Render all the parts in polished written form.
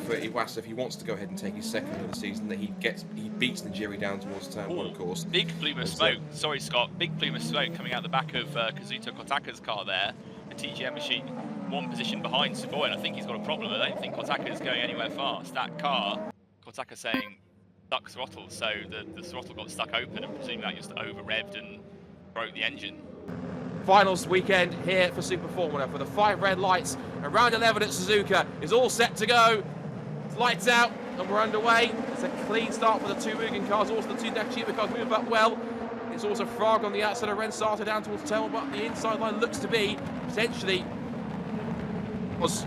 for Iwasa if he wants to go ahead and take his second of the season, that he beats Nigiri down towards turn one, of course. Big plume of smoke. Sorry, Scott. Big plume of smoke coming out the back of Kazuto Kotaka's car there. The TGM machine, one position behind Tsuboi, and I think he's got a problem. I don't think Kotaka is going anywhere fast. That car, Kotaka saying stuck throttle, so the throttle got stuck open, and presumably that just over-revved and broke the engine. Finals weekend here for Super Formula for the 5 red lights, and round 11 at Suzuka is all set to go. It's lights out and we're underway. It's a clean start for the 2 Mugen cars, also the 2 Nakajima cars move up well. It's also Frog on the outside of Rensata down towards Tail, but the inside line looks to be potentially was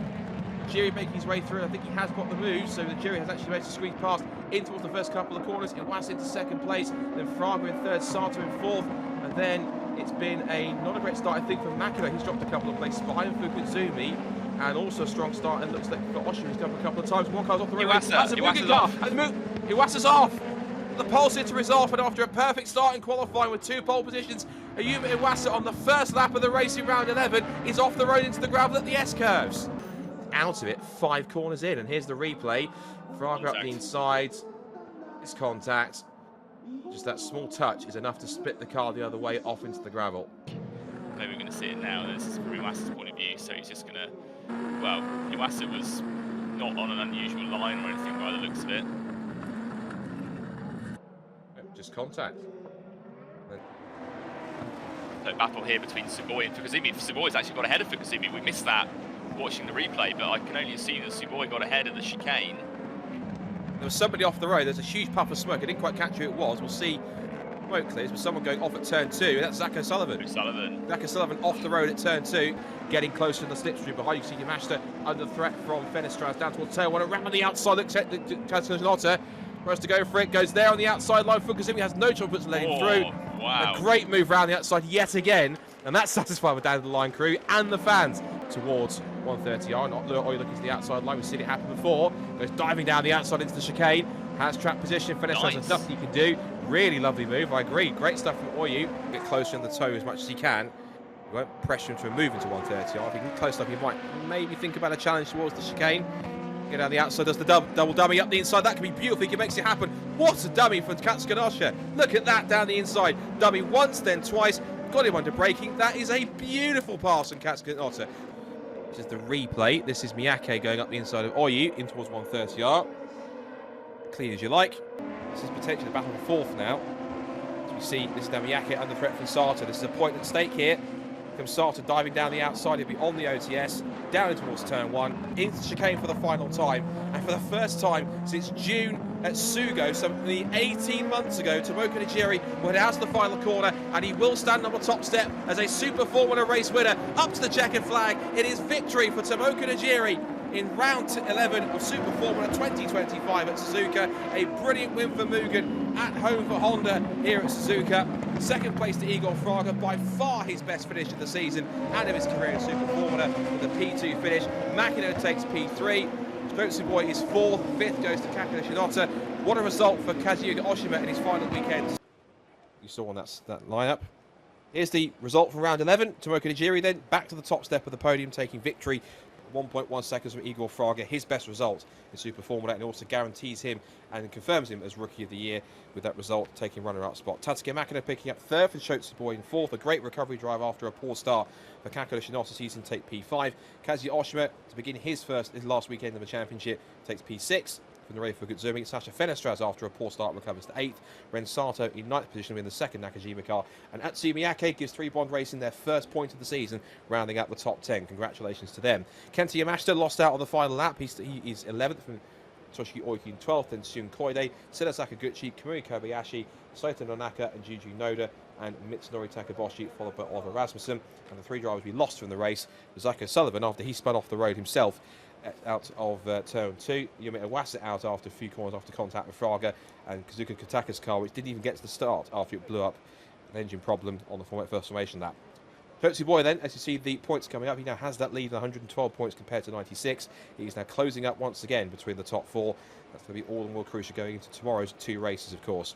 Jiri making his way through. I think he has got the move, so the Jiri has actually managed to squeeze past in towards the first couple of corners. Iwasa into second place, then Fraga in third, Sato in fourth, and then it's been not a great start, I think, from Makino. He's dropped a couple of places behind Fukuzumi, and also a strong start, and looks like for Oshima he's come a couple of times. One car's off the road. Iwasa's off. Iwasa's off. The pole sitter is off, and after a perfect start in qualifying with 2 pole positions, Ayumu Iwasa on the first lap of the race in round 11 is off the road into the gravel at the S-curves. Out of it, 5 corners in, and here's the replay. Fraga up the inside. It's contact. Just that small touch is enough to split the car the other way off into the gravel. Maybe we're going to see it now. This is from Iwasa's point of view, so he's just going to... Well, Iwasa was not on an unusual line or anything by the looks of it. Just contact. So battle here between Tsuboi and Fukuzumi. Tsuboi's actually got ahead of Fukuzumi. We missed that watching the replay, but I can only assume that Tsuboi got ahead of the chicane. There was somebody off the road. There's a huge puff of smoke. I didn't quite catch who it was. We'll see smoke clears, but someone going off at turn 2. That's Zach O'Sullivan. Zach O'Sullivan off the road at turn 2, getting closer to the slipstream. Behind you see Yamashita under threat from Fenestras down towards turn 1. Around the outside, looks at Kazunotta. Tries to go for it, goes there on the outside line. Fukuzumi has no choice but to let him through. Wow. A great move round the outside yet again, and that's satisfied with down the line crew and the fans towards 130R. Not looking to the outside line. We've seen it happen before. Goes diving down the outside into the chicane. Has track position. Fenestras has nothing he can do. Really lovely move. I agree. Great stuff from Oyu. Get closer in the toe as much as he can. You won't pressure him to a move into 130R. If he can get close enough, he might maybe think about a challenge towards the chicane. Get down the outside, does the double dummy up the inside. That can be beautiful. He makes it happen. What a dummy from Katsukanosha. Look at that down the inside. Dummy once, then twice. Got him under braking. That is a beautiful pass from Katsukanosha. This is the replay. This is Miyake going up the inside of Oyu in towards 130R. Clean as you like. This is potentially the battle for fourth now. As we see, this is now Miyake under threat from Sato. This is a point at stake here. Comes Sato diving down the outside. He'll be on the OTS, down towards turn 1, into the chicane for the final time. And for the first time since June at Sugo, some 18 months ago, Tomoka Nijiri will head out to the final corner, and he will stand on the top step as a Super Formula race winner. Up to the checkered flag. It is victory for Tomoka Nijiri in round 11 of Super Formula 2025 at Suzuka. A brilliant win for Mugen at home for Honda here at Suzuka. Second place to Igor Fraga, by far his best finish of the season and of his career in Super Formula with a P2 finish. Makino takes P3. Tsuboi is 4th, 5th goes to Kakuna Shinoda. What a result for Kazuyuki Oshima in his final weekend. You saw on that lineup. Here's the result from round 11. Tomoka Nijiri then back to the top step of the podium, taking victory. 1.1 seconds from Igor Fraga, his best result in Super Formula, and also guarantees him and confirms him as Rookie of the Year with that result, taking runner-up spot. Tatsuki Makino picking up 3rd for Shotsuboi in 4th, a great recovery drive after a poor start for Kakuna Shinoda season, take P5. Kazuya Oshima, to begin his last weekend of the championship, takes P6. From the Fukuzumi, Sasha Fenestras after a poor start recovers to 8th. Ren Sato in 9th position in the second Nakajima car. And Atsuya Miyake gives 3 Bond Racing their first point of the season, rounding up the top 10. Congratulations to them. Kenta Yamashita lost out on the final lap. He is 11th from Toshiki Oiki in 12th, then Shun Koide, Sena Sakaguchi, Kamui Kobayashi, Saito Nonaka, and Juju Noda, and Mitsunori Takaboshi, followed by Oliver Rasmussen. And the 3 drivers we lost from the race was Zach O'Sullivan after he spun off the road himself out of turn 2. Yumi Iwasa out after a few corners after contact with Fraga, and Kazuka Kotaka's car, which didn't even get to the start after it blew up an engine problem on the first formation lap. Shotsuboi then, as you see the points coming up, he now has that lead of 112 points compared to 96. He's now closing up once again between the top 4. That's going to be all the more crucial going into tomorrow's 2 races, of course.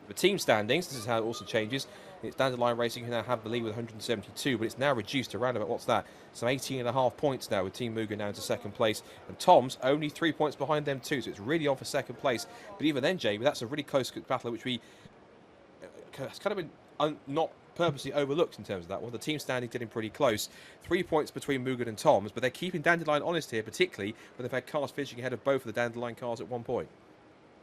The team standings, this is how it also changes. It's Dandelion Racing who now have the lead with 172, but it's now reduced to around about, what's that? Some 18.5 points now, with Team Mugen now into second place. And Tom's only 3 points behind them too, so it's really on for second place. But even then, Jamie, that's a really close battle, which it's kind of been not purposely overlooked in terms of that one. The team standing getting pretty close. 3 points between Mugen and Tom's, but they're keeping Dandelion honest here, particularly when they've had cars finishing ahead of both of the Dandelion cars at one point.